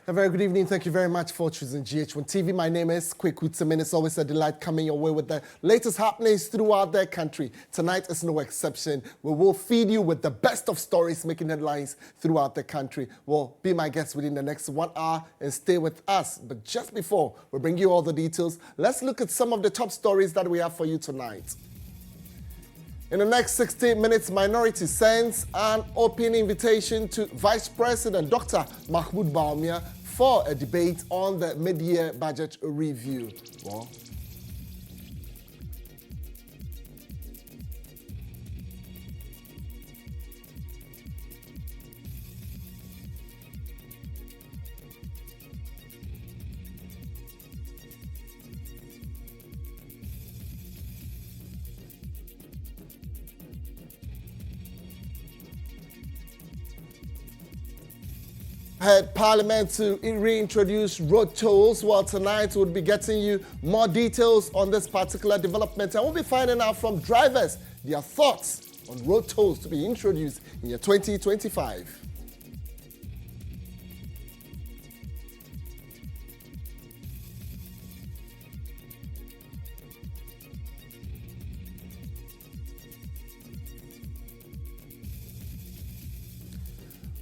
A very good evening. Thank you very much for choosing GHOne TV. My name is Kweku. It's always a delight coming your way with the latest happenings throughout the country. Tonight is no exception. We will feed you with the best of stories making headlines throughout the country. Well, be my guest within the next 1 hour and stay with us. But just before we bring you all the details, let's look at some of the top stories that we have for you tonight. In the next 60 minutes, Minority sends an open invitation to Vice President Dr. Mahmoud Bawumia for a debate on the mid-year budget review. Well, had Parliament to reintroduce road tolls. Well, tonight we'll be getting you more details on this particular development, and we'll be finding out from drivers their thoughts on road tolls to be introduced in year 2025.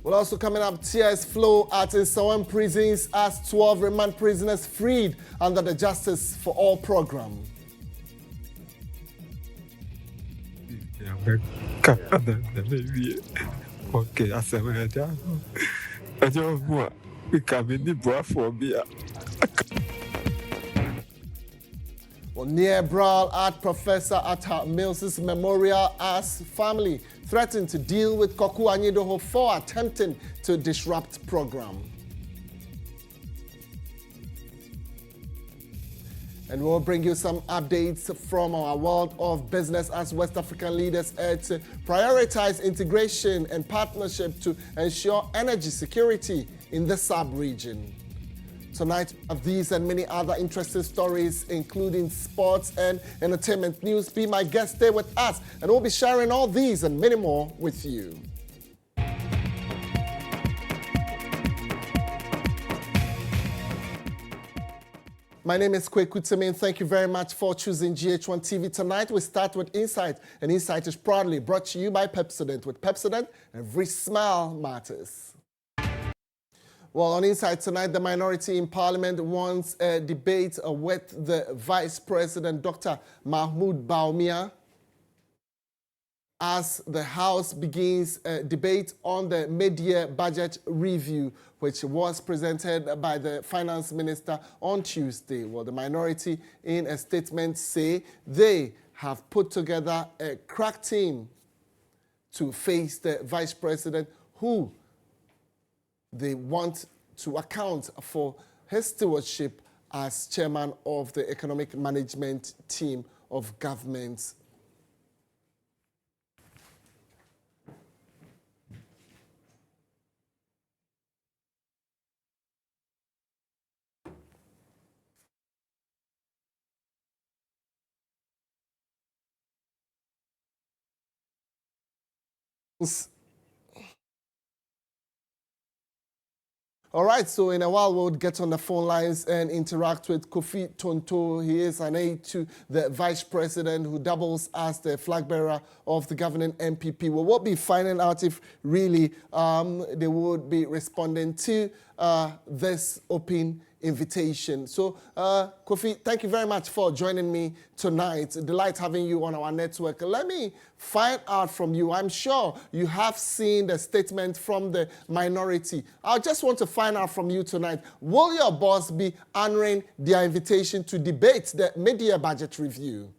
Well, also coming up, tears flow at Nsawam prisons as 12 remand prisoners freed under the Justice for All program. Well, near brawl at Professor Atta Mills's memorial as family threatened to deal with Kweku for attempting to disrupt program. And we'll bring you some updates from our world of business as West African leaders urge to prioritize integration and partnership to ensure energy security in the sub-region. Tonight, of these and many other interesting stories, including sports and entertainment news. Be my guest, stay with us, and we'll be sharing all these and many more with you. My name is Kweku. Thank you very much for choosing GHOne TV. Tonight, we start with Insight, and Insight is proudly brought to you by Pepsodent. With Pepsodent, every smile matters. Well, on Insight tonight, the minority in Parliament wants a debate with the Vice President, Dr. Mahmoud Bawumia, as the House begins a debate on the mid-year budget review, which was presented by the Finance Minister on Tuesday. Well, the minority, in a statement, say they have put together a crack team to face the Vice President, who they want to account for his stewardship as chairman of the economic management team of government. All right, so in a while we'll get on the phone lines and interact with Kofi Tonto. He is an aide to the Vice President who doubles as the flag bearer of the governing MPP. We will be finding out if really they would be responding to this open invitation. So, Kofi, thank you very much for joining me tonight. Delight having you on our network. Let me find out from you. I'm sure you have seen the statement from the minority. I just want to find out from you tonight, will your boss be honoring their invitation to debate the mid-year budget review?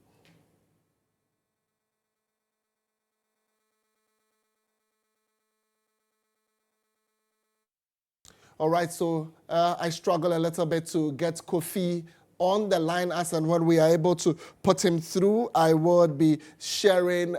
All right, so I struggle a little bit to get Kofi on the line as and when we are able to put him through, I would be sharing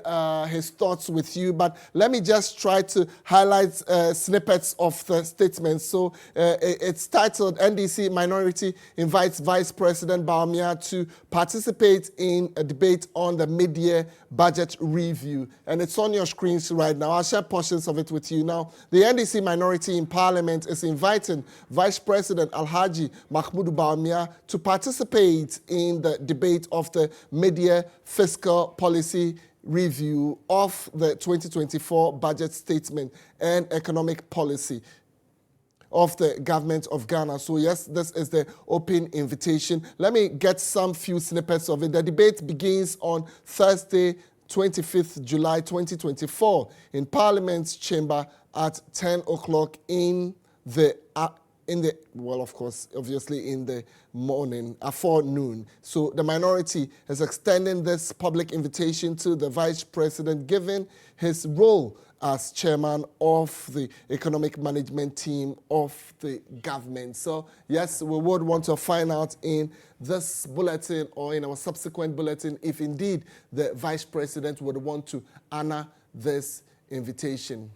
his thoughts with you. But let me just try to highlight snippets of the statement. So it's titled, NDC Minority Invites Vice President Bawumia to Participate in a Debate on the Mid-Year Budget Review. And it's on your screens right now. I'll share portions of it with you now. The NDC minority in Parliament is inviting Vice President Alhaji Mahmoud Bawumia to participate in the debate of the mid-year fiscal policy review of the 2024 budget statement and economic policy of the government of Ghana. So yes, this is the open invitation. Let me get some few snippets of it. The debate begins on Thursday, 25th July 2024 in Parliament's chamber at 10 o'clock in the forenoon. So the minority is extending this public invitation to the Vice President, given his role as chairman of the economic management team of the government. So yes, we would want to find out in this bulletin or in our subsequent bulletin if indeed the Vice President would want to honor this invitation.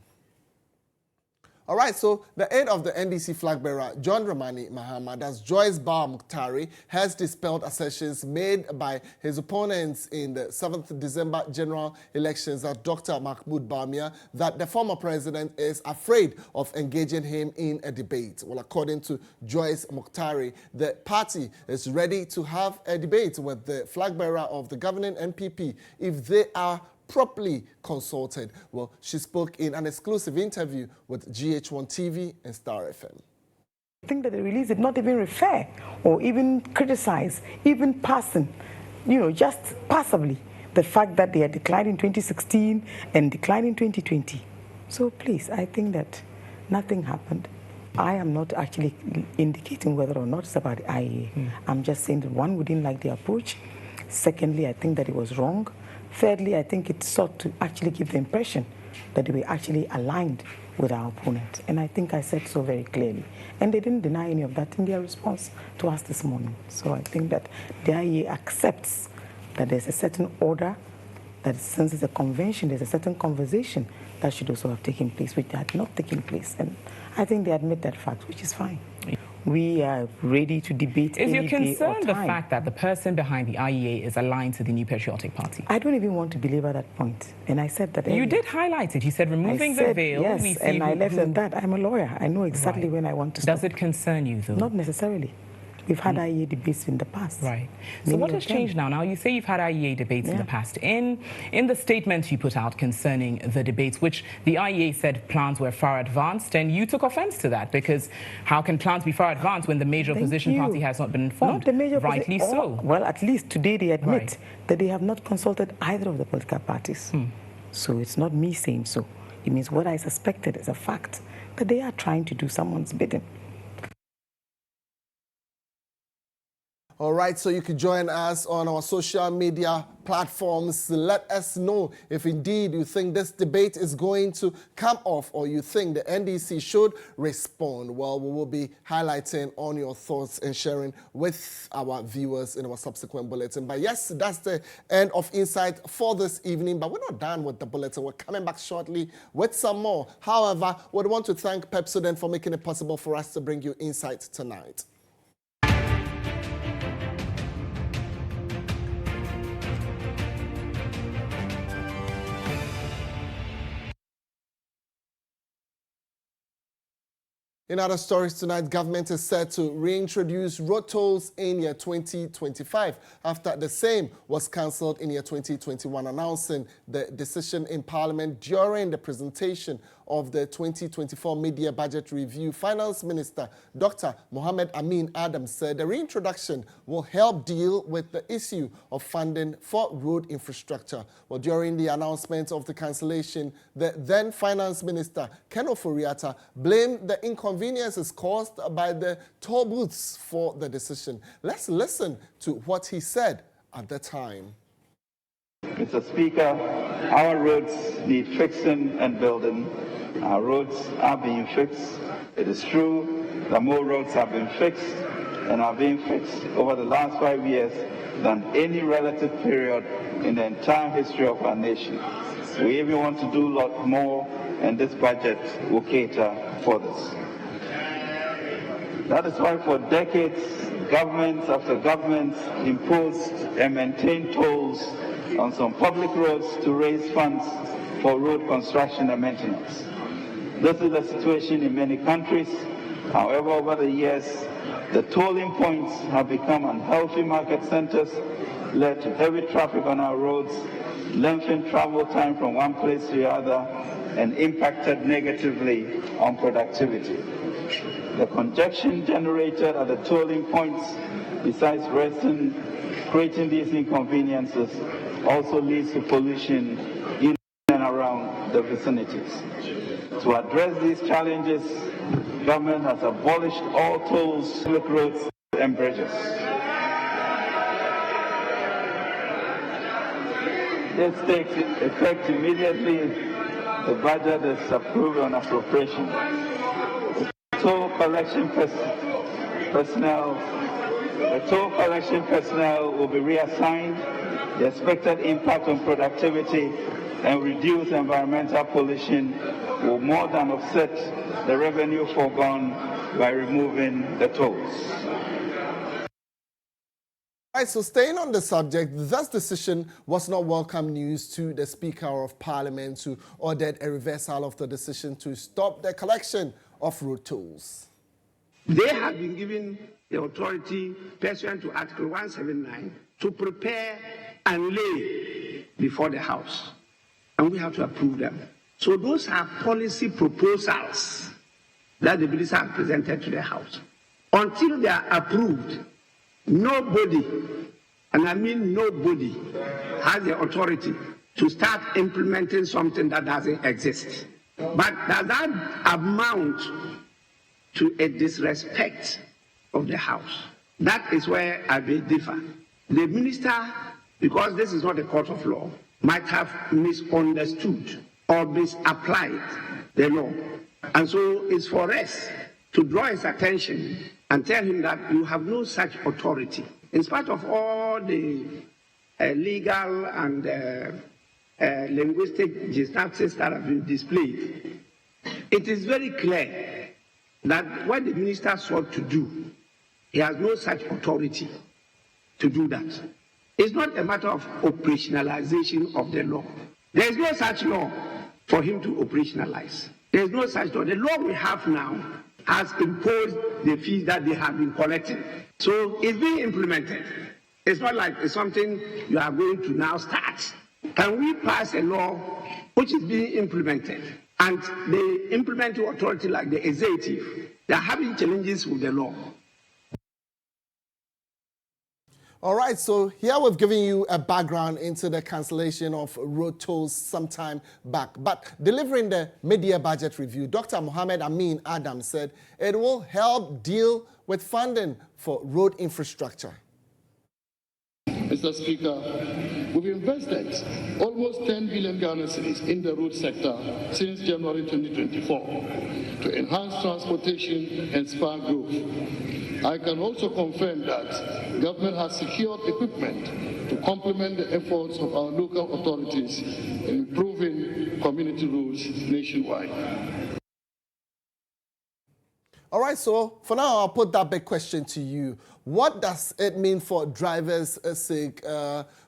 All right, so the aide of the NDC flag bearer, John Dramani Mahama, that's Joyce Bawumia, has dispelled assertions made by his opponents in the 7th December general elections at Dr. Mahmoud Bawumia that the former president is afraid of engaging him in a debate. Well, according to Joyce Muktari, the party is ready to have a debate with the flag bearer of the governing NPP if they are properly consulted. Well, she spoke in an exclusive interview with GHOne TV and Star FM. I think that the release did not even refer or even criticize, even passing, just passively, the fact that they had declined in 2016 and declined in 2020. So please, I think that nothing happened. I am not actually indicating whether or not it's about the IEA. I'm just saying that one, we didn't like the approach. Secondly, I think that it was wrong. Thirdly, I think it sought to actually give the impression that they were actually aligned with our opponent. And I think I said so very clearly. And they didn't deny any of that in their response to us this morning. So I think that the IEA accepts that there's a certain order, that since it's a convention, there's a certain conversation that should also have taken place, which had not taken place. And I think they admit that fact, which is fine. We are ready to debate any day or time. Is your concern the fact that the person behind the IEA is aligned to the New Patriotic Party? I don't even want to belabor that point. And I said that... You did highlight it. You said removing the veil. Yes, and I left it at that. I'm a lawyer. I know exactly when I want to stop. Does it concern you, though? Not necessarily. We've had IEA debates in the past. Right. So what has changed now? Now, you say you've had IEA debates in the past. In the statement you put out concerning the debates, which the IEA said plans were far advanced, and you took offense to that, because how can plans be far advanced when the major opposition party has not been informed? Not the major Rightly so. Well, at least today they admit that they have not consulted either of the political parties. So it's not me saying so. It means what I suspected is a fact, that they are trying to do someone's bidding. All right, so you can join us on our social media platforms. Let us know if indeed you think this debate is going to come off or you think the NDC should respond. Well, we will be highlighting on your thoughts and sharing with our viewers in our subsequent bulletin. But yes, that's the end of Insight for this evening. But we're not done with the bulletin. We're coming back shortly with some more. However, we want to thank Pepsodent for making it possible for us to bring you Insight tonight. In other stories tonight, government is set to reintroduce road tolls in year 2025 after the same was cancelled in year 2021, announcing the decision in Parliament during the presentation of the 2024 mid-year budget review. Finance Minister Dr. Mohammed Amin Adam said the reintroduction will help deal with the issue of funding for road infrastructure. Well, during the announcement of the cancellation, the then Finance Minister Ken Ofori-Atta blamed the inconveniences caused by the toll booths for the decision. Let's listen to what he said at the time. Mr. Speaker, our roads need fixing and building. Our roads are being fixed. It is true that more roads have been fixed, and are being fixed over the last 5 years than any relative period in the entire history of our nation. We even want to do a lot more, and this budget will cater for this. That is why for decades, governments after governments imposed and maintained tolls on some public roads to raise funds for road construction and maintenance. This is the situation in many countries. However, over the years, the tolling points have become unhealthy market centers, led to heavy traffic on our roads, lengthened travel time from one place to the other, and impacted negatively on productivity. The congestion generated at the tolling points, besides creating these inconveniences, also leads to pollution in and around the vicinities. To address these challenges, government has abolished all tolls, public roads, and bridges. This takes effect immediately. The budget is approved on appropriation. The toll collection personnel will be reassigned. The expected impact on productivity and reduced environmental pollution will more than offset the revenue foregone by removing the tolls. Right, so staying on the subject, this decision was not welcome news to the Speaker of Parliament, who ordered a reversal of the decision to stop the collection of road tolls. They have been given the authority pursuant to Article 179 to prepare and lay before the House, and we have to approve them. So those are policy proposals that the minister have presented to the House. Until they are approved, nobody, and I mean nobody, has the authority to start implementing something that doesn't exist. But does that amount to a disrespect of the House? That is where I will differ. The minister, because this is not a court of law, might have misunderstood or misapplied the law. And so it's for us to draw his attention and tell him that you have no such authority. In spite of all the legal and linguistic gymnastics that have been displayed, it is very clear that what the minister sought to do, he has no such authority to do that. It's not a matter of operationalization of the law. There is no such law for him to operationalize. There is no such law. The law we have now has imposed the fees that they have been collecting. So it's being implemented. It's not like it's something you are going to now start. Can we pass a law which is being implemented, and the implementing authority like the executive, they are having challenges with the law? All right, so here we've given you a background into the cancellation of road tolls some time back. But delivering the mid-year budget review, Dr. Mohammed Amin Adam said it will help deal with funding for road infrastructure. Mr. Speaker, we've invested almost 10 billion Ghana cedis in the road sector since January 2024 to enhance transportation and spur growth. I can also confirm that government has secured equipment to complement the efforts of our local authorities in improving community roads nationwide. All right, so for now, I'll put that big question to you. What does it mean for drivers' sake,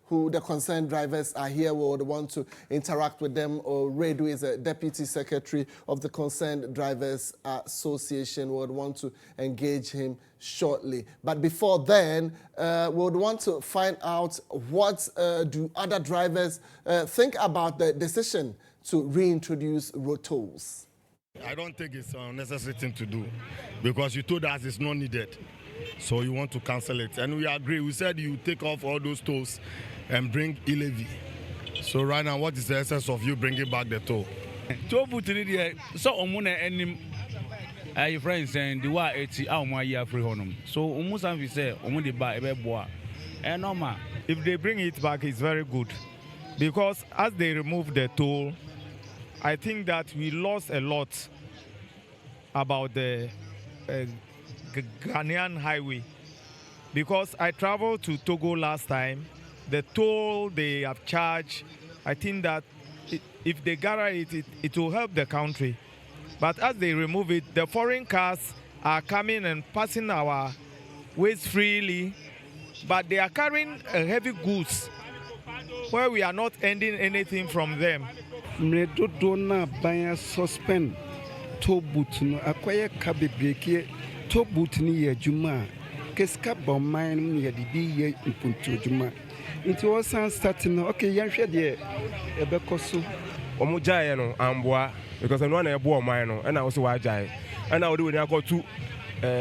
who the concerned drivers are here, would want to interact with them? Or Redu is a deputy secretary of the Concerned Drivers Association, would want to engage him shortly. But before then, we would want to find out what do other drivers think about the decision to reintroduce road tolls. I don't think it's a necessary thing to do, because you told us it's not needed. So you want to cancel it. And we agree. We said you take off all those tolls and bring e-levy. So right now, what is the essence of you bringing back the toll? So friends and the wa eti a omo ayi afri honum. So omo san say omo dey buy ebe boa. And normal. If they bring it back, it's very good, because as they remove the toll, I think that we lost a lot about the Ghanaian highway because I traveled to Togo last time. The toll they have charged, I think that if they gather it will help the country. But as they remove it, the foreign cars are coming and passing our ways freely, but they are carrying heavy goods where we are not earning anything from them. Mredodona baya suspend to butino akwaya kabebreke to butini ye juma keska bomman ye didi ye impunto juma. It was starting okay yanhwe de ebekoso omo jaye no amboa because no na ebo oman no na wo se wa jaye na wo de woni akotu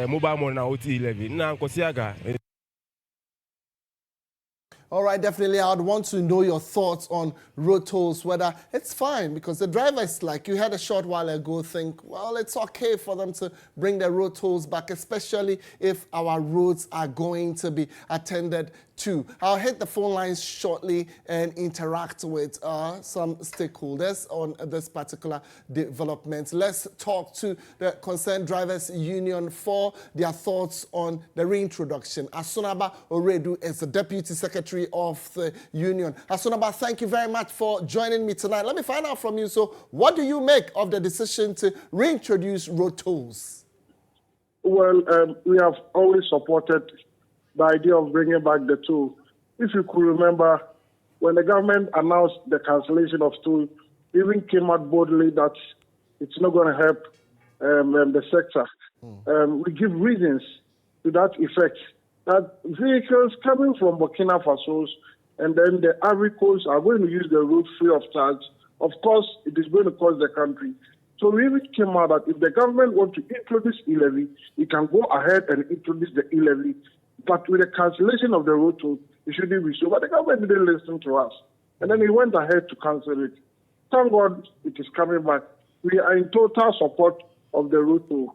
mobile money na oti 11 na nkosi aga. All right, definitely. I would want to know your thoughts on road tolls, whether it's fine, because the drivers, like you had a short while ago, think, well, it's okay for them to bring the road tolls back, especially if our roads are going to be attended to. I'll hit the phone lines shortly and interact with some stakeholders on this particular development. Let's talk to the Concerned Drivers Union for their thoughts on the reintroduction. Asunaba Oredu is the Deputy Secretary of the Union. Asunaba, thank you very much for joining me tonight. Let me find out from you. So what do you make of the decision to reintroduce road tolls? Well, we have always supported the idea of bringing back the toll. If you could remember, when the government announced the cancellation of toll, it even came out boldly that it's not going to help the sector. We give reasons to that effect, that vehicles coming from Burkina Faso and then the Ivory Coast are going to use the road free of charge. Of course, it is going to cost the country. So we even came out that if the government wants to introduce e-levy, it can go ahead and introduce the e-levy. But with the cancellation of the road toll, it shouldn't be so. But the government didn't listen to us. And then he went ahead to cancel it. Thank God it is coming back. We are in total support of the road toll.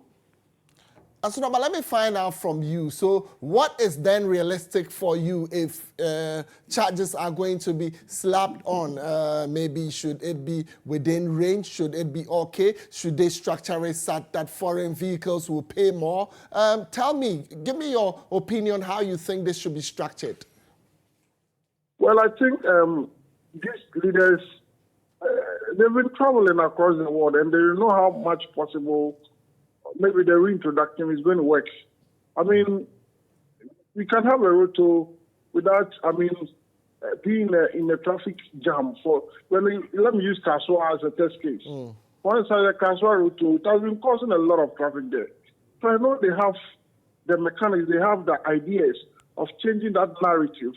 Asunaba, let me find out from you. So what is then realistic for you if charges are going to be slapped on? Maybe should it be within range? Should it be okay? Should they structure it such that foreign vehicles will pay more? Tell me, give me your opinion how you think this should be structured. Well, I think these leaders, they've been traveling across the world and they know how much possible maybe the reintroduction is going to work. I mean, we can have a road toll without, being in a traffic jam. Let me use Kaswa as a test case. Once I the Kaswa road toll, it has been causing a lot of traffic there. So I know they have the mechanics, they have the ideas of changing that narrative.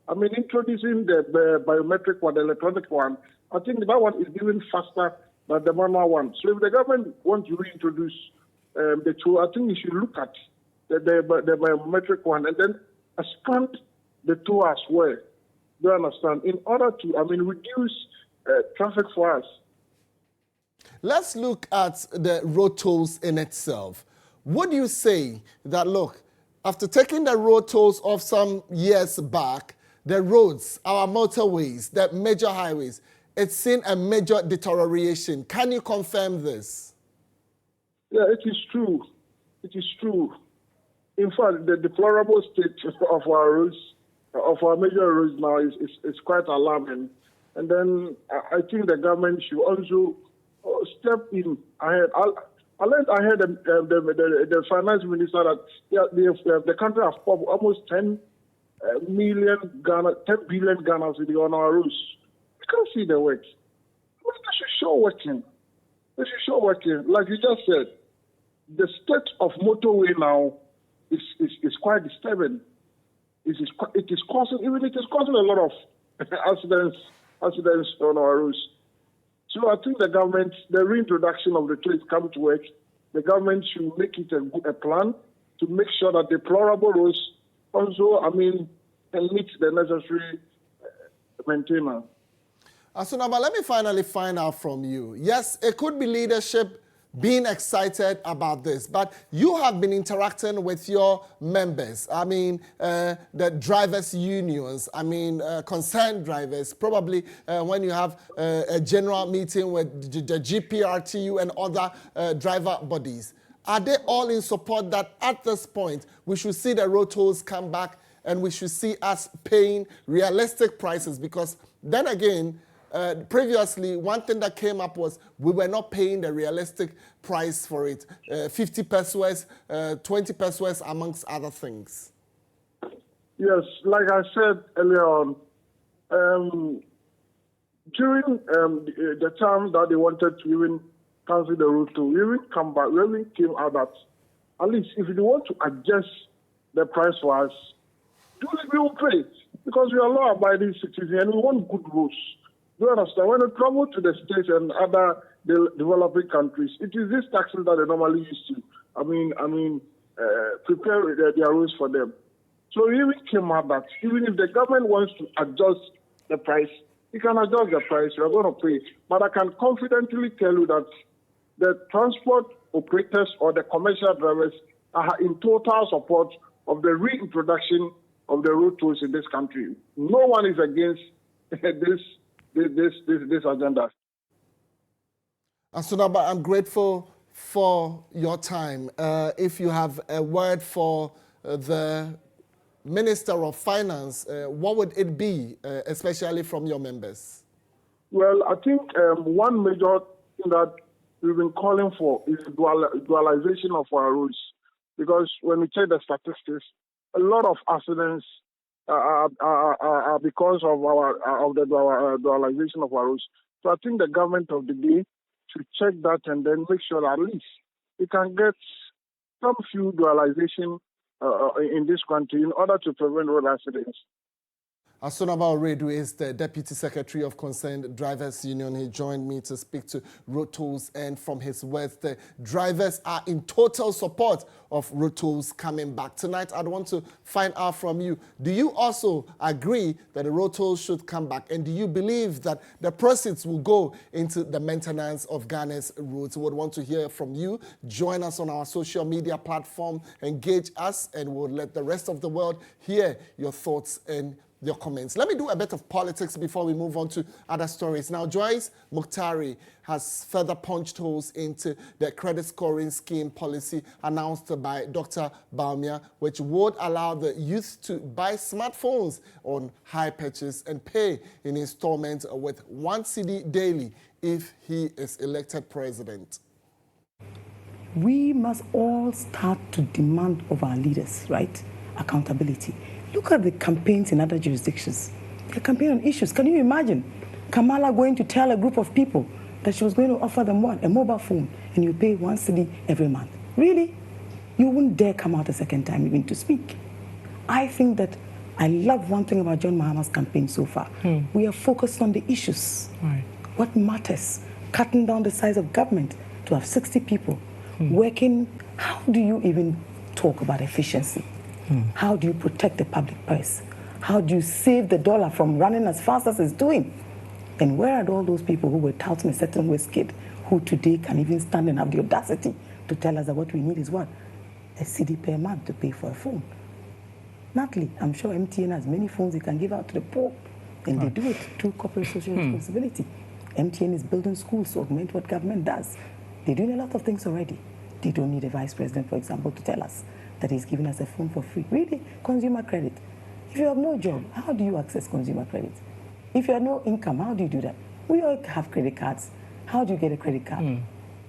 Introducing the biometric one, the electronic one, I think that one is even faster than the manual one. So if the government wants to reintroduce the tool, I think you should look at the biometric one and then expand the tool as well. Do you understand? In order to, reduce traffic for us. Let's look at the road tolls in itself. Would you say that, look, after taking the road tolls off some years back, the roads, our motorways, the major highways, it's seen a major deterioration? Can you confirm this? Yeah, it is true. It is true. In fact, the deplorable state of our roads, of our major roads now is quite alarming. And then I think the government should also step in ahead. I heard the finance minister that the country has poured almost 10 billion Ghana cedi on our roads. You can't see the work. They should show working. They should show working. Like you just said, the state of motorway now is quite disturbing. It is causing a lot of accidents on our roads. So I think the reintroduction of the toll is coming to work. The government should make it a plan to make sure that deplorable roads also, can meet the necessary maintenance. Asunaba, let me finally find out from you. Yes, it could be leadership being excited about this, but you have been interacting with your members. The drivers' unions, concerned drivers, probably when you have a general meeting with the GPRTU and other driver bodies. Are they all in support that at this point we should see the road tolls come back and we should see us paying realistic prices? Because then again, previously, one thing that came up was we were not paying the realistic price for it. 50 pesos, 20 pesos, amongst other things. Yes, like I said earlier on, during the time that they wanted to even cancel the road toll, we even come back, we even came out that at least if you want to adjust the price for us, we will pay it because we are law-abiding citizens and we want good roads. Do you understand? When you travel to the States and other developing countries, it is these taxes that they normally use to, prepare their roads for them. So we even came out that even if the government wants to adjust the price, it can adjust the price, you are going to pay. But I can confidently tell you that the transport operators or the commercial drivers are in total support of the reintroduction of the road tolls in this country. No one is against this agenda. Asunaba, I'm grateful for your time. If you have a word for the Minister of Finance, what would it be, especially from your members? Well, I think one major thing that we've been calling for is dualization of our roads. Because when we check the statistics, a lot of accidents are because of the dualization of our roads. So I think the government of the day should check that and then make sure at least we can get some few dualization in this country in order to prevent road accidents. Asunaba Oredu is the Deputy Secretary of Concerned Drivers Union. He joined me to speak to road tolls, and from his words, the drivers are in total support of road tolls coming back. Tonight, I'd want to find out from you, do you also agree that the road tolls should come back? And do you believe that the proceeds will go into the maintenance of Ghana's roads? We would want to hear from you. Join us on our social media platform, engage us, and we'll let the rest of the world hear your thoughts and your comments. Let me do a bit of politics before we move on to other stories. Now, Joyce Muktari has further punched holes into the credit scoring scheme policy announced by Dr. Bawumia, which would allow the youth to buy smartphones on high purchase and pay in installments with 1 cedi daily if he is elected president. We must all start to demand of our leaders, right? Accountability. Look at the campaigns in other jurisdictions. They campaign on issues. Can you imagine Kamala going to tell a group of people that she was going to offer them what? A mobile phone, and you pay 1 cedi every month. Really? You wouldn't dare come out a second time even to speak. I think that I love one thing about John Mahama's campaign so far. We are focused on the issues. Right. What matters? Cutting down the size of government to have 60 people working. How do you even talk about efficiency? How do you protect the public purse? How do you save the dollar from running as fast as it's doing? And where are all those people who were touting a certain West kid who today can even stand and have the audacity to tell us that what we need is what? A cedi per month to pay for a phone. Natalie, I'm sure MTN has many phones they can give out to the poor, and they do it through corporate social responsibility. MTN is building schools to augment what government does. They're doing a lot of things already. They don't need a vice president, for example, to tell us that he's giving us a phone for free. Really? Consumer credit. If you have no job, how do you access consumer credit? If you have no income, how do you do that? We all have credit cards. How do you get a credit card?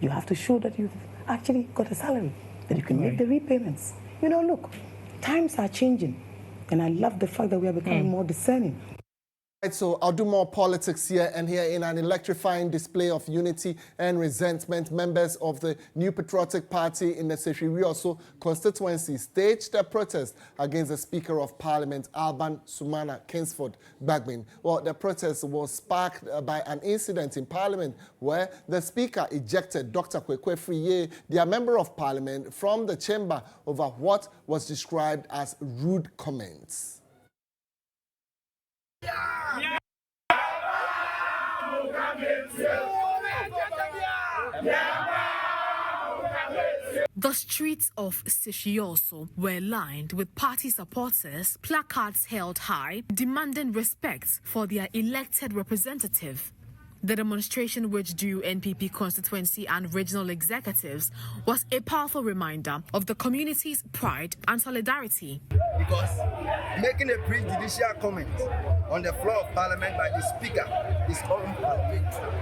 You have to show that you've actually got a salary, that you can make the repayments. You know, look, times are changing. And I love the fact that we are becoming more discerning. Right, so I'll do more politics here, and here in an electrifying display of unity and resentment, members of the New Patriotic Party in the Sefiri constituency staged a protest against the Speaker of Parliament, Alban Sumana Kingsford Bagbin. Well, the protest was sparked by an incident in Parliament where the Speaker ejected Dr. Kweku, their Member of Parliament, from the chamber over what was described as rude comments. The streets of Seshioso were lined with party supporters, placards held high, demanding respect for their elected representative. The demonstration, which drew NPP constituency and regional executives, was a powerful reminder of the community's pride and solidarity. Because making a prejudicial comment on the floor of Parliament by the Speaker is unparliamentary.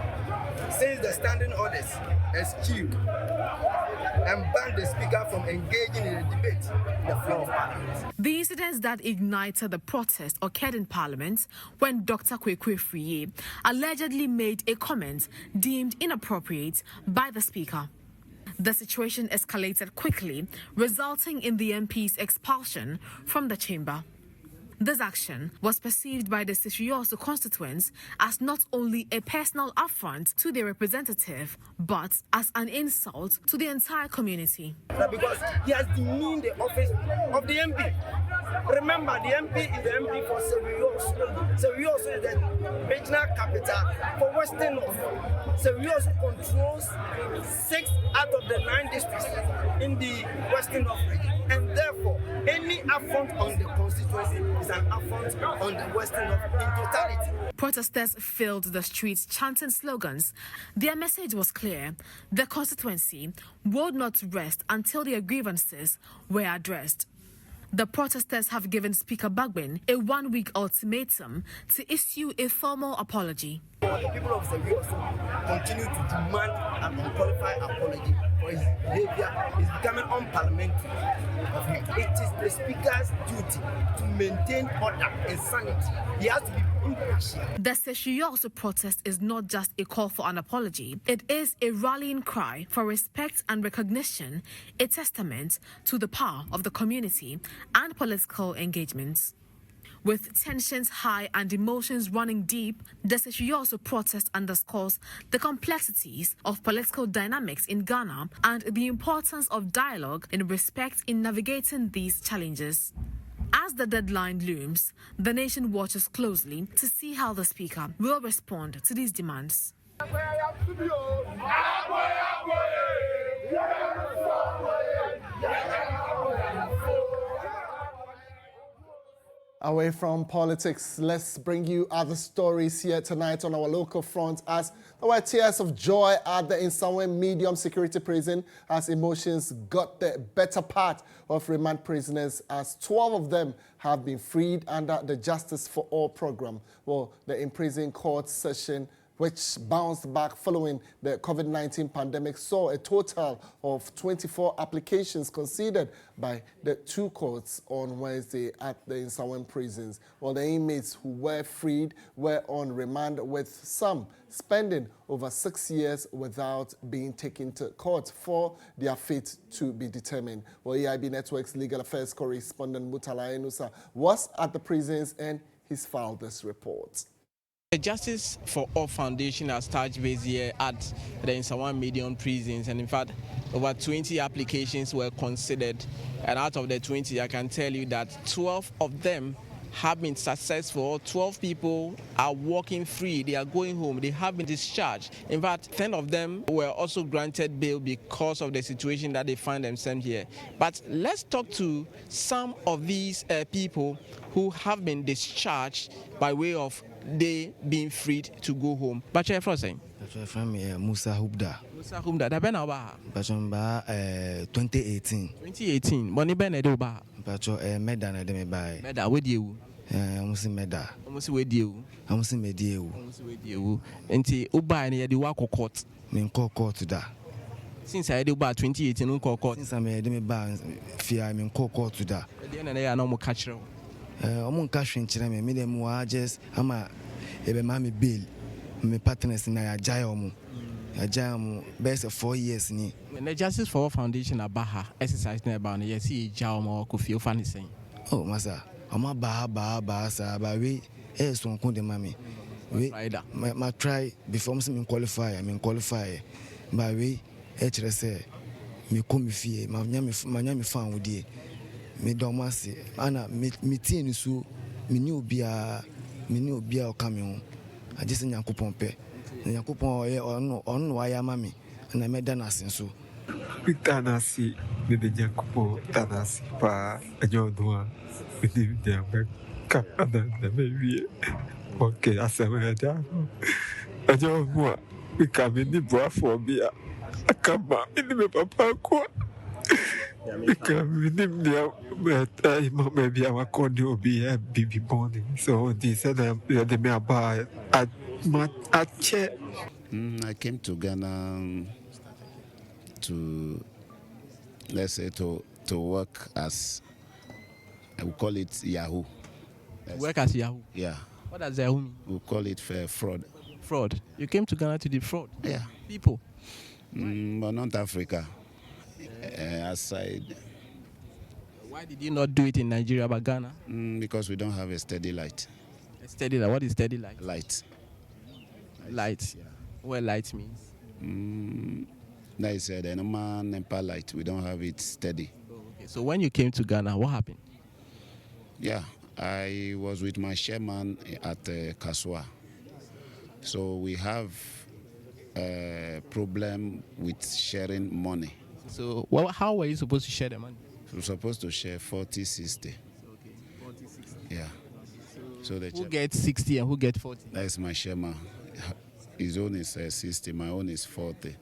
Since the standing orders eschewed and banned the Speaker from engaging in a debate on the floor of Parliament. The incidents that ignited the protest occurred in Parliament when Dr. Kweku allegedly made a comment deemed inappropriate by the Speaker. The situation escalated quickly, resulting in the MP's expulsion from the chamber. This action was perceived by the Sishiyoso constituents as not only a personal affront to their representative, but as an insult to the entire community. Because he has demeaned the office of the MP. Remember, the MP is the MP for Sishiyoso. Sishiyoso is the regional capital for Western North. Sishiyoso controls 6 out of the 9 districts in the Western North region. And therefore, any affront on the constituency is an affront on the Western North in totality. Protesters filled the streets chanting slogans. Their message was clear. The constituency would not rest until their grievances were addressed. The protesters have given Speaker Bagbin a 1-week ultimatum to issue a formal apology. The people of Sishiyoso continue to demand an unqualified apology for his behavior. Is becoming unparliamentary. It is the Speaker's duty to maintain order and sanity. He has to be impartial. The Sishiyoso protest is not just a call for an apology. It is a rallying cry for respect and recognition, a testament to the power of the community and political engagements. With tensions high and emotions running deep, the Sishiyoso protest underscores the complexities of political dynamics in Ghana and the importance of dialogue and respect in navigating these challenges. As the deadline looms, the nation watches closely to see how the Speaker will respond to these demands. Away from politics, let's bring you other stories here tonight on our local front as there were tears of joy at the Nsawam medium security prison as emotions got the better part of remand prisoners as 12 of them have been freed under the Justice for All program. Well, the imprisoned court session which bounced back following the COVID-19 pandemic, saw a total of 24 applications considered by the 2 courts on Wednesday at the Nsawam prisons. Well, the inmates who were freed were on remand, with some spending over 6 years without being taken to court for their fate to be determined. Well, EIB Network's legal affairs correspondent Mutala Enusa was at the prisons and he's filed this report. The Justice for All Foundation has touched base here at the Nsawam medium prisons, and in fact, over 20 applications were considered, and out of the 20, I can tell you that 12 of them have been successful. 12 people are walking free. They are going home. They have been discharged. In fact, 10 of them were also granted bail because of the situation that they find themselves here. But let's talk to some of these people who have been discharged by way of they being freed to go home. But you're from Musa Hubda. Musa Hubda. That been about 2018. 2018. Money been a do ba. Pacho meda na dem buy. Meda with you. Musi meda. Musi with you. Musi mediewu. Musi with you. Enti uba na the work court. Me court da. Since I do ba 2018 no court. Since I me dem ba fear me court da. The na ya no mo catch you. Omo nka hwenkyere me dem wa just ama ebe ma me bail me partners na ya jai omo ya jai omo best 4 years ni the Justice for All Foundation abaha exercise na about ya see jai omo ko fie ofa ne sen. Oh masa omo ba sa ba we so nkun de mami we ma try before me qualify ba we kire say me come fie ma nya me fan wodi me domasi ana me tin so me ni obia o kame I just Yakupon pe Yakupon on why mami and I made danasi so Tanasi bebe Yakupon Tanasi pa Ajodwa with the back Canada the baby okay I said ɛnyɛ ɔmo a meka me ni boafoɔ bi a aka ma me ne me papa akɔ meka me nim nea mama bi a wakɔ ne obi yɛ bibi bɔne so nti sɛna yɛde me aba akyɛ. I came to Ghana to, let's say, to work as, I would call it Yahoo. Work as Yahoo? Yeah. What does Yahoo mean? We call it fraud. Fraud? You came to Ghana to defraud? Yeah. People? But not Africa. Aside. Why did you not do it in Nigeria but Ghana? Because we don't have a steady light. A steady light? What is steady light? Light. Light? Yeah. What light means? That is the normal NEPA light. We don't have it steady. Okay. So when you came to Ghana, what happened? Yeah, I was with my chairman at Kaswa. So we have a problem with sharing money. So how were you supposed to share the money? We were supposed to share 40-60. Okay, 40-60. Yeah. So who gets 60 and who gets 40? That is my chairman. His own is 60, my own is 40. Okay.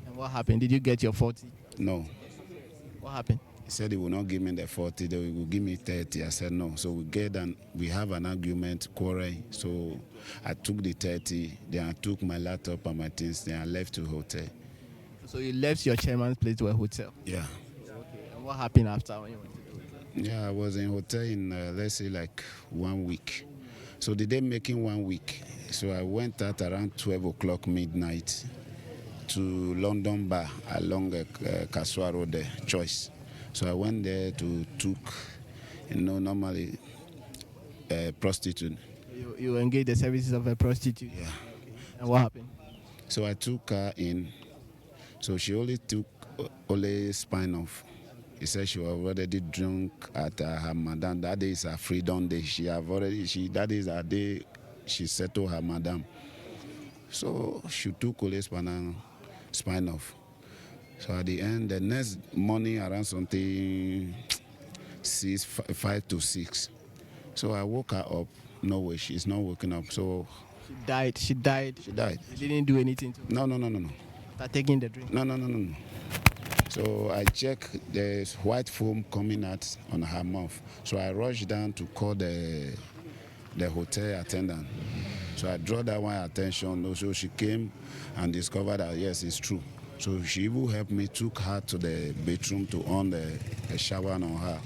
And what happened? Did you get your 40? No. What happened? He said he will not give me the 40, they will give me 30. I said no. So we have an argument, quarrel. So I took the 30, then I took my laptop and my things, then I left to hotel. So you left your chairman's place to a hotel? Yeah. Okay. And what happened after when you went to the hotel? Yeah, I was in hotel in, let's say, like 1 week. So the day making 1 week. So I went out around 12 o'clock midnight to London Bar along Kaswa Road there, Choice. So I went there to took, normally prostitute. You engaged the services of a prostitute? Yeah. And what happened? So I took her in. So she only took spine off. He said she was already drunk at her madam. That day is her freedom day. That is her day she settled her madam. So she took spine off. So at the end, the next morning around something 5 to 6. So I woke her up. No way, she's not waking up. So she died. She died. She died. You didn't do anything to her? No. Start taking the drink? No. So I checked, there's white foam coming out on her mouth. So I rushed down to call the hotel attendant. So I drew that one attention. So she came and discovered that yes, it's true. So she even helped me, took her to the bedroom to on the shower on her.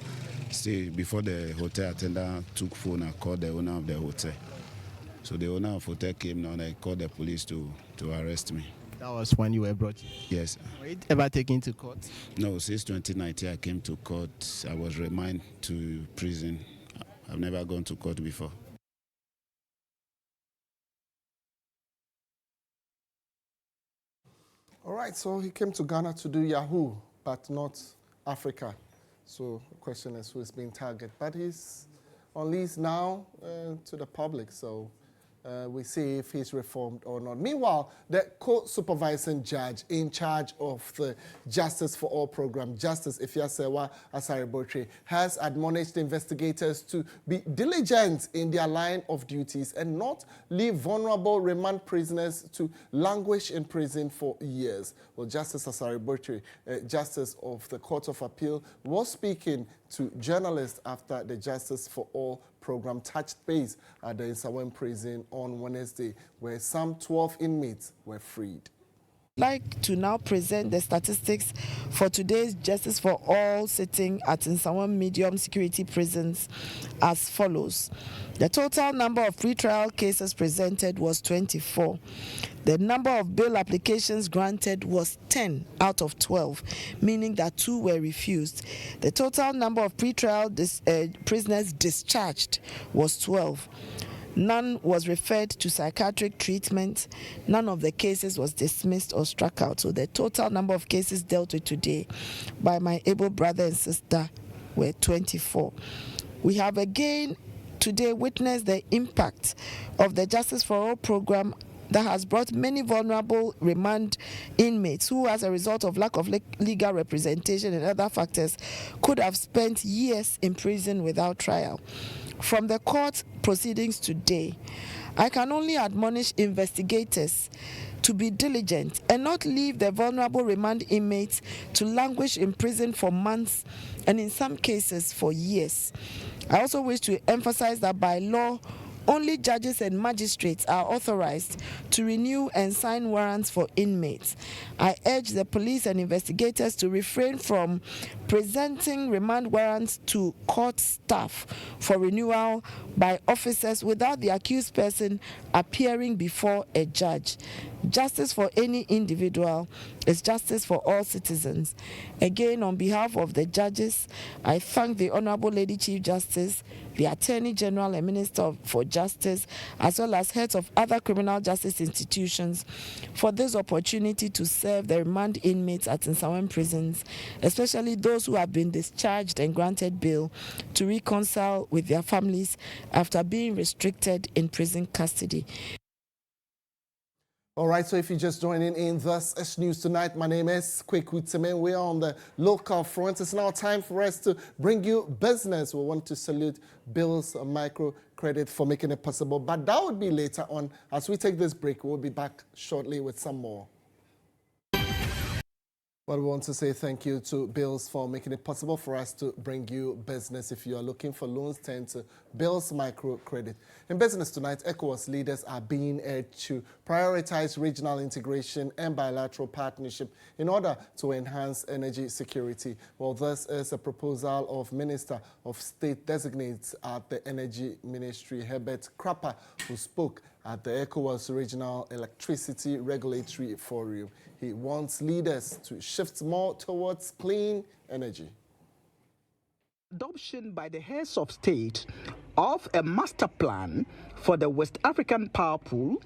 Still, before the hotel attendant took phone and called the owner of the hotel. So the owner of the hotel came and I called the police to arrest me. That was when you were brought in? Yes. Were you ever taken to court? No, since 2019 I came to court. I was remanded to prison. I've never gone to court before. All right, so he came to Ghana to do Yahoo, but not Africa. So the question is who is being targeted. But he's on lease now to the public, so we see if he's reformed or not. Meanwhile, the co-supervising judge in charge of the Justice for All program, Justice Ifiasewa Asare-Botwe, has admonished investigators to be diligent in their line of duties and not leave vulnerable remand prisoners to languish in prison for years. Well, Justice Asare-Botwe, Justice of the Court of Appeal, was speaking to journalists after the Justice for All program touched base at the Nsawam prison on Wednesday, where some 12 inmates were freed. I'd like to now present the statistics for today's Justice for All sitting at Nsawam medium security prisons as follows. The total number of pretrial cases presented was 24. The number of bail applications granted was 10 out of 12, meaning that 2 were refused. The total number of pretrial prisoners discharged was 12. None was referred to psychiatric treatment. None of the cases was dismissed or struck out. So the total number of cases dealt with today by my able brother and sister were 24. We have again today witnessed the impact of the Justice for All program that has brought many vulnerable remand inmates who, as a result of lack of legal representation and other factors, could have spent years in prison without trial. From the court proceedings today, I can only admonish investigators to be diligent and not leave the vulnerable remand inmates to languish in prison for months and in some cases for years. I also wish to emphasize that by law, only judges and magistrates are authorized to renew and sign warrants for inmates. I urge the police and investigators to refrain from presenting remand warrants to court staff for renewal by officers without the accused person appearing before a judge. Justice for any individual is justice for all citizens. Again, on behalf of the judges, I thank the Honorable Lady Chief Justice, the Attorney General and Minister for Justice, as well as heads of other criminal justice institutions for this opportunity to serve the remand inmates at Nsawam prisons, especially those who have been discharged and granted bail, to reconcile with their families after being restricted in prison custody. All right, so if you're just joining in, this is News Tonight. My name is Kweku Temeng. We are on the local front. It's now time for us to bring you business. We want to salute Bill's Microcredit for making it possible, but that would be later on. As we take this break, we'll be back shortly with some more. Well, we want to say thank you to Bills for making it possible for us to bring you business. If you are looking for loans, turn to Bills Microcredit. In Business Tonight, ECOWAS leaders are being urged to prioritize regional integration and bilateral partnership in order to enhance energy security. Well, this is a proposal of Minister of State Designates at the Energy Ministry, Herbert Krapper, who spoke at the ECOWAS Regional Electricity Regulatory Forum. He wants leaders to shift more towards clean energy. Adoption by the heads of state of a master plan for the West African power pool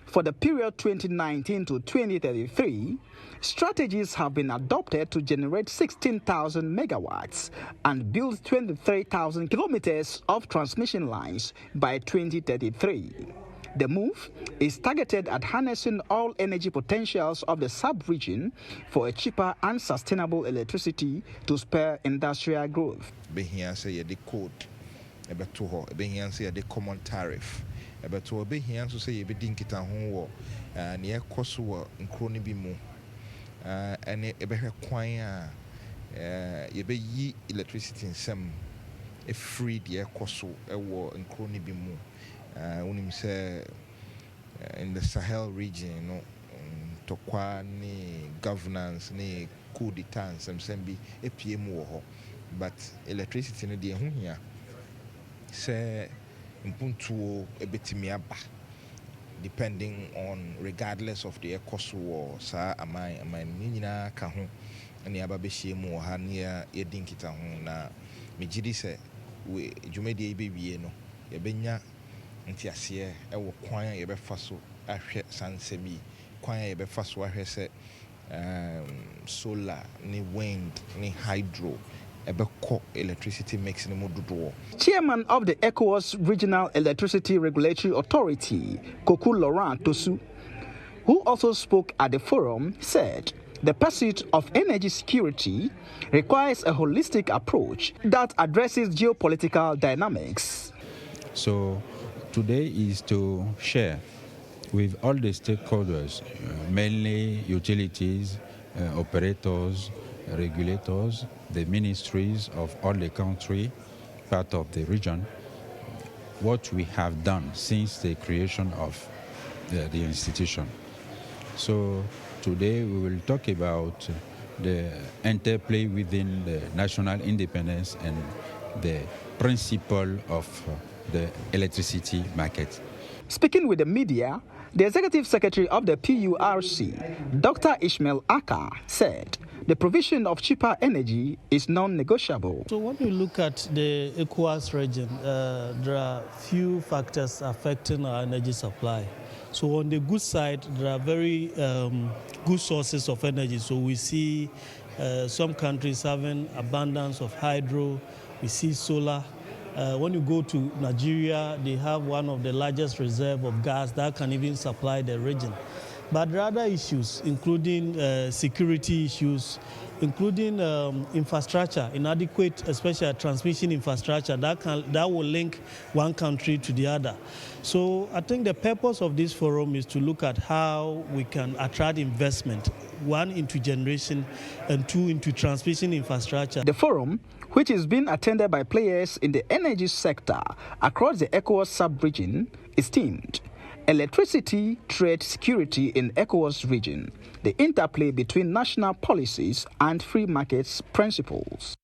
for the period 2019 to 2033, strategies have been adopted to generate 16,000 megawatts and build 23,000 kilometers of transmission lines by 2033. The move is targeted at harnessing all energy potentials of the sub-region for a cheaper and sustainable electricity to spur industrial growth. Behia say the code, ebeto ho, behia say the common tariff, ebeto behia so say ebe dinkita ho wo, na ye koso wo nkro ne bi mu, ene ebehwe kwan a ye be yi electricity nsem e free de koso e wo nkro ne bi mu. Unim say in the Sahel region, no, tokwa ni governance ni coup d'etat sembi epiem wo ho, but electricity no de hu hia say mpuntuo ebetimi aba depending on regardless of the cost war sa amai ni nyina ka ho ani aba be hiem wo ha ne ya yedinkita ho na megidi say we dwumadi e bewie no ye benya ntiasie ewo kwan ye befa so ahwe sansemi kwan ye befa so ahwe se solar ni wind ni hydro ebeko electricity mix ni modudo. Chairman of the ECOWAS Regional Electricity Regulatory Authority, Kweku Tosu, who also spoke at the forum, said the pursuit of energy security requires a holistic approach that addresses geopolitical dynamics. So today is to share with all the stakeholders, mainly utilities, operators, regulators, the ministries of all the country, part of the region, what we have done since the creation of the institution. So today we will talk about the interplay within the national independence and the principle of the electricity market. Speaking with the media, the Executive Secretary of the PURC, Dr. Ishmael Aka, said the provision of cheaper energy is non-negotiable. So when we look at the ECOWAS region, there are few factors affecting our energy supply. So on the good side, there are very good sources of energy. So we see some countries having abundance of hydro, we see solar, When you go to Nigeria, they have one of the largest reserve of gas that can even supply the region. But there are other issues, including security issues, including infrastructure, inadequate, especially transmission infrastructure that will link one country to the other. So I think the purpose of this forum is to look at how we can attract investment, one into generation and two into transmission infrastructure. The forum, which is being attended by players in the energy sector across the ECOWAS sub-region, is themed Electricity Trade Security in ECOWAS region, the interplay between national policies and free markets principles.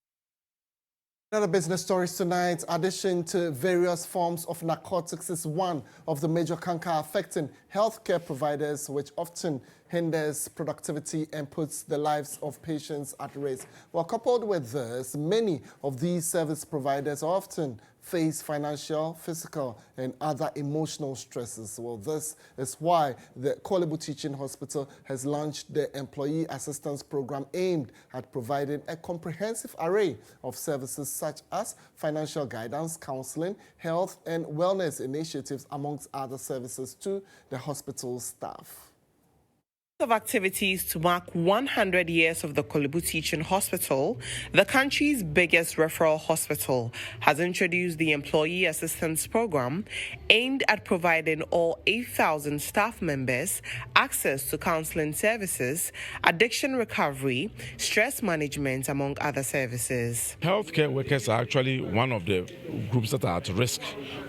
Another business stories tonight. Addiction to various forms of narcotics is one of the major canker affecting healthcare providers, which often hinders productivity and puts the lives of patients at risk. Well, coupled with this, many of these service providers often face financial, physical, and other emotional stresses. Well, this is why the Kweku Teaching Hospital has launched the Employee Assistance Program aimed at providing a comprehensive array of services such as financial guidance, counseling, health, and wellness initiatives, amongst other services to the hospital staff. Of activities to mark 100 years of the Kweku Teaching Hospital, the country's biggest referral hospital has introduced the Employee Assistance Program aimed at providing all 8,000 staff members access to counseling services, addiction recovery, stress management, among other services. Healthcare workers are actually one of the groups that are at risk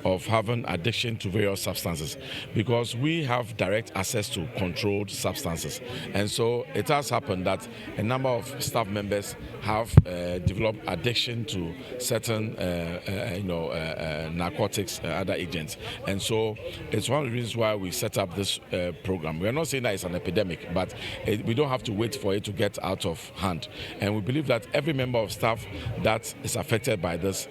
of having addiction to various substances because we have direct access to controlled substances. And so it has happened that a number of staff members have developed addiction to certain narcotics, other agents. And so it's one of the reasons why we set up this program. We are not saying that it's an epidemic, but we don't have to wait for it to get out of hand. And we believe that every member of staff that is affected by this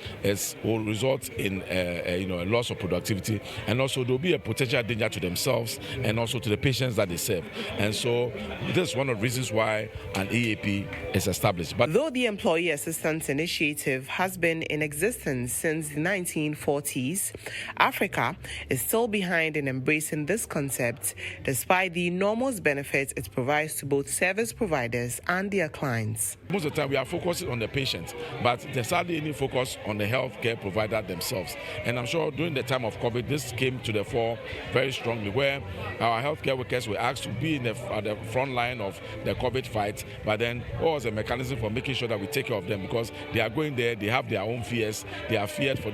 will result in a loss of productivity, and also there will be a potential danger to themselves and also to the patients that they serve. And so this is one of the reasons why an EAP is established. But though the Employee Assistance Initiative has been in existence since the 1940s, Africa is still behind in embracing this concept, despite the enormous benefits it provides to both service providers and their clients. Most of the time we are focusing on the patient, but there's hardly any focus on the healthcare provider themselves. And I'm sure during the time of COVID, this came to the fore very strongly, where our healthcare workers were asked to be at the front line of the COVID fight, but then what was the mechanism for making sure that we take care of them? Because they are going there, they have their own fears, they are scared for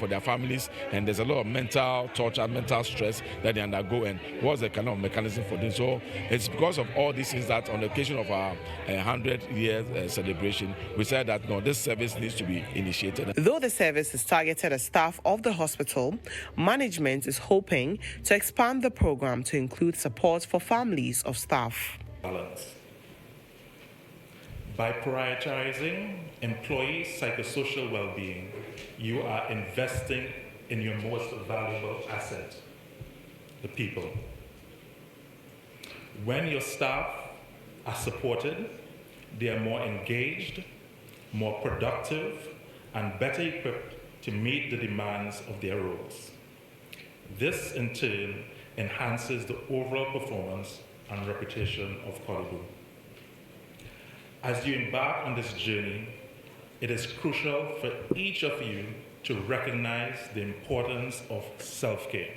their families, and there's a lot of mental torture, mental stress that they undergo, and what's the kind of mechanism for this? So it's because of all these things that on the occasion of our 100-year celebration, we said that no, this service needs to be initiated. Though the service is targeted at staff of the hospital, management is hoping to expand the program to include support for families of staff. Balance. By prioritizing employee psychosocial well-being, you are investing in your most valuable asset, the people. When your staff are supported, they are more engaged, more productive, and better equipped to meet the demands of their roles. This, in turn, enhances the overall performance and reputation of Kweku. As you embark on this journey, it is crucial for each of you to recognize the importance of self-care.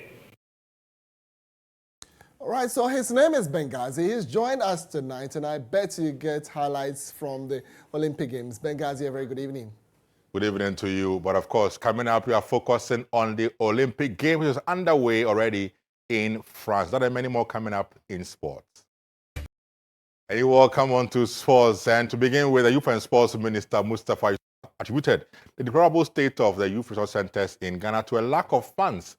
All right, so his name is Benghazi. He's joined us tonight, and I bet you get highlights from the Olympic Games. Benghazi, a very good evening. Good evening to you. But of course, coming up, we are focusing on the Olympic Games, which is underway already in France. There are many more coming up in sports. And you welcome on to sports. And to begin with, the Youth and Sports Minister Mustafa attributed the deplorable state of the youth resource centers in Ghana to a lack of funds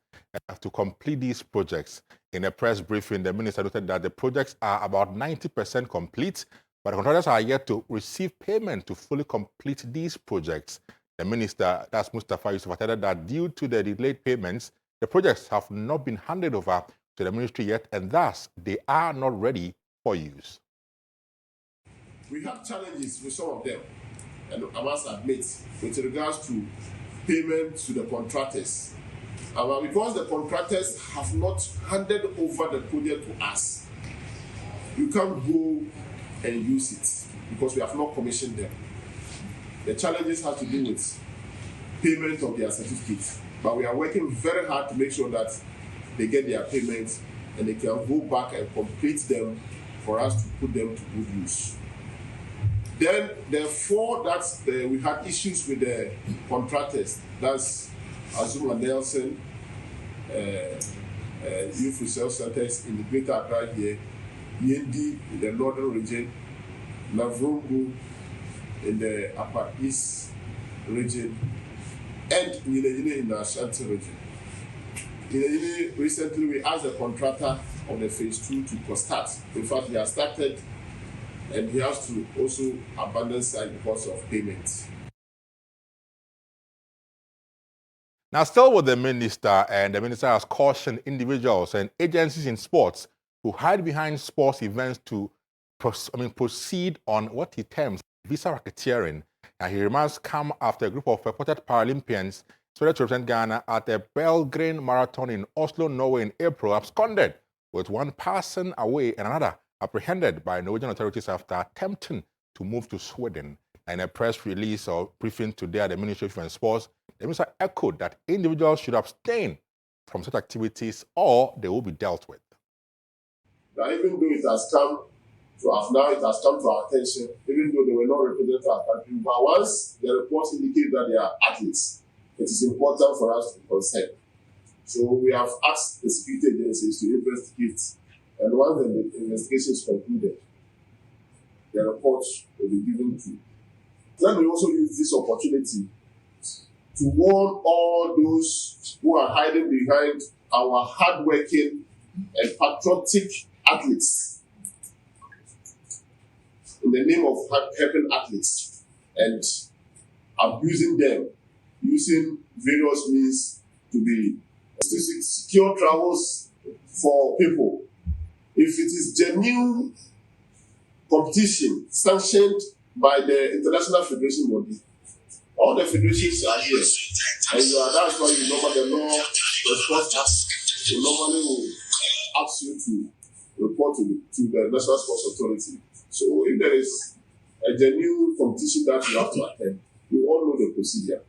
to complete these projects. In a press briefing, the minister noted that the projects are about 90% complete, but the contractors are yet to receive payment to fully complete these projects. The minister, that's Mustafa Yusuf, added that due to the delayed payments, the projects have not been handed over to the ministry yet, and thus they are not ready for use. We have challenges with some of them, and I must admit, with regards to payment to the contractors. Because the contractors have not handed over the project to us, you can't go and use it because we have not commissioned them. The challenges have to do with payment of their certificates, but we are working very hard to make sure that they get their payments and they can go back and complete them for us to put them to good use. Then the four that we had issues with the contractors, that's Azuma Nelson, Youth Research Centers in the Greater Accra here, Yendi in the Northern region, Navrungu in the Upper East region, and Yineyine in the Ashanti region. Yineyine, recently we asked the contractor of the phase 2 to start. In fact, he has started and he has to also abandon site because of payments. Now, still with the minister, and the minister has cautioned individuals and agencies in sports who hide behind sports events to proceed on what he terms visa racketeering. And he remarks come after a group of purported Paralympians started to represent Ghana at the Belgrade Marathon in Oslo, Norway in April, absconded with one person away and another apprehended by Norwegian authorities after attempting to move to Sweden. In a press release or briefing today at the Ministry of Youth and Sports, the minister echoed that individuals should abstain from such activities or they will be dealt with. Now, even though it has come to us now, it has come to our attention, even though they were not representing our country, but once the reports indicate that they are athletes, it is important for us to be concerned. So we have asked the security agencies to investigate, and once the investigation is concluded, the reports will be given to. Let me also use this opportunity to warn all those who are hiding behind our hardworking and patriotic athletes in the name of helping athletes and abusing them, using various means to secure travels for people. If it is genuine competition sanctioned by the International Federation body, all the federations are here, and that's why you know the law response us. You normally will ask you to report to the National Sports Authority. So if there is a genuine competition that you have to attend, we all know the procedure.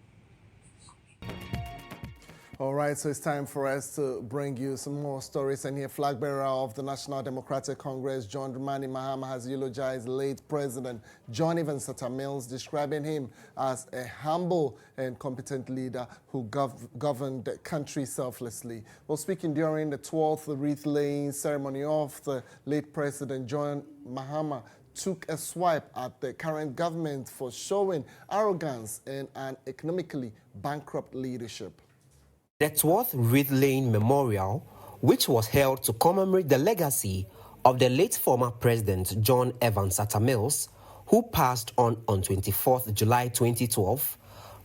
All right, so it's time for us to bring you some more stories. And here, flag bearer of the National Democratic Congress, John Dramani Mahama, has eulogized late President John Nsawam Mills, describing him as a humble and competent leader who governed the country selflessly. While speaking during the 12th wreath-laying ceremony of the late President, John Mahama took a swipe at the current government for showing arrogance and an economically bankrupt leadership. The 12th wreath-laying memorial, which was held to commemorate the legacy of the late former President John Nsawam Mills, who passed on 24th July 2012,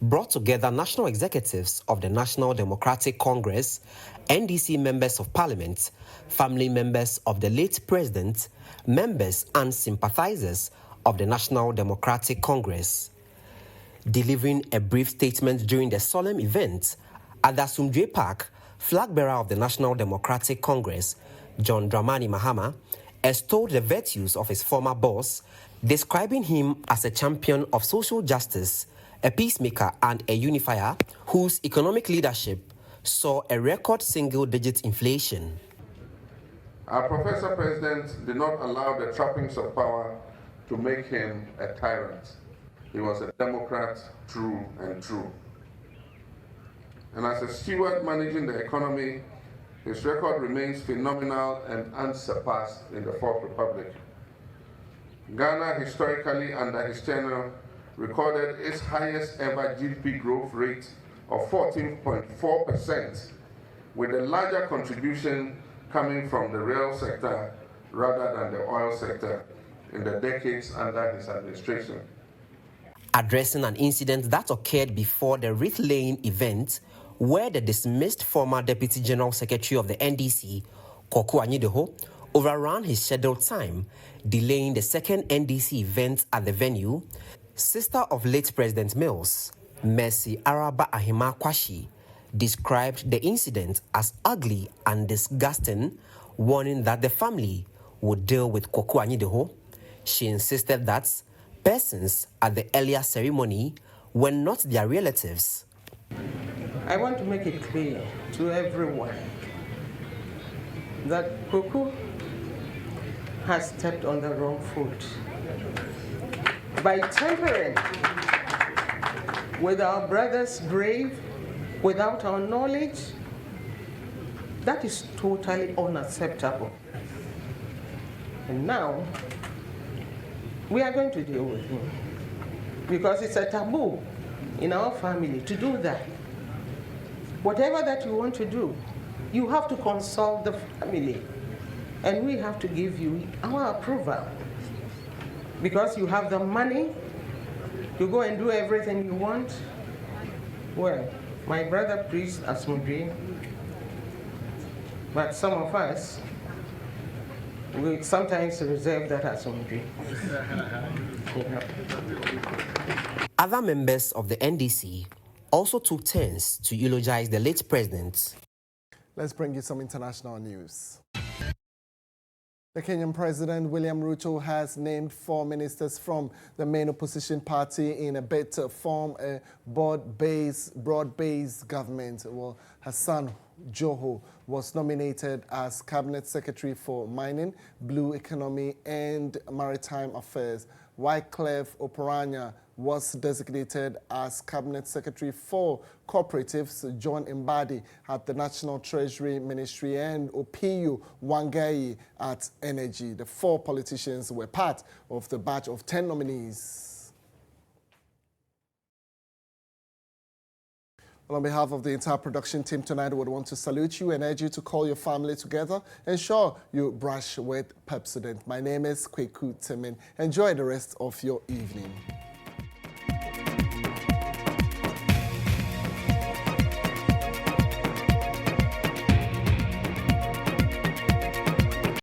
brought together national executives of the National Democratic Congress, NDC members of parliament, family members of the late president, members and sympathizers of the National Democratic Congress. Delivering a brief statement during the solemn event at the Asumdwe Park, flag bearer of the National Democratic Congress, John Dramani Mahama, extolled the virtues of his former boss, describing him as a champion of social justice, a peacemaker and a unifier whose economic leadership saw a record single-digit inflation. Our Professor President did not allow the trappings of power to make him a tyrant. He was a Democrat, true and true. And as a steward managing the economy, his record remains phenomenal and unsurpassed in the Fourth Republic. Ghana, historically under his tenure, recorded its highest ever GDP growth rate of 14.4%, with a larger contribution coming from the rail sector rather than the oil sector in the decades under his administration. Addressing an incident that occurred before the wreath-laying event, where the dismissed former Deputy General Secretary of the NDC, Kweku, overran his scheduled time, delaying the second NDC event at the venue, sister of late President Mills, Mercy Araba Ahima Kwashi described the incident as ugly and disgusting, warning that the family would deal with Kweku Anyideho. She insisted that persons at the earlier ceremony were not their relatives. I want to make it clear to everyone that Kweku has stepped on the wrong foot by tampering with our brother's grave without our knowledge. That is totally unacceptable. And now we are going to deal with him because it's a taboo in our family to do that. Whatever that you want to do, you have to consult the family, and we have to give you our approval because you have the money to go and do everything you want. Well, my brother preached Asmodri, but some of us, we sometimes reserve that Asmodri. Other members of the NDC also took turns to eulogize the late president. Let's bring you some international news. The Kenyan President William Ruto has named 4 ministers from the main opposition party in a bid to form a broad-based government. Well, Hassan Joho was nominated as Cabinet Secretary for Mining, Blue Economy and Maritime Affairs. Wycliffe Oparanya was designated as Cabinet Secretary for Cooperatives, John Mbadi at the National Treasury Ministry, and Opiyu Wangai at Energy. The 4 politicians were part of the batch of 10 nominees. Well, on behalf of the entire production team tonight, we would want to salute you and urge you to call your family together. Ensure you brush with Pepsodent. My name is Kweku Temeng. Enjoy the rest of your evening.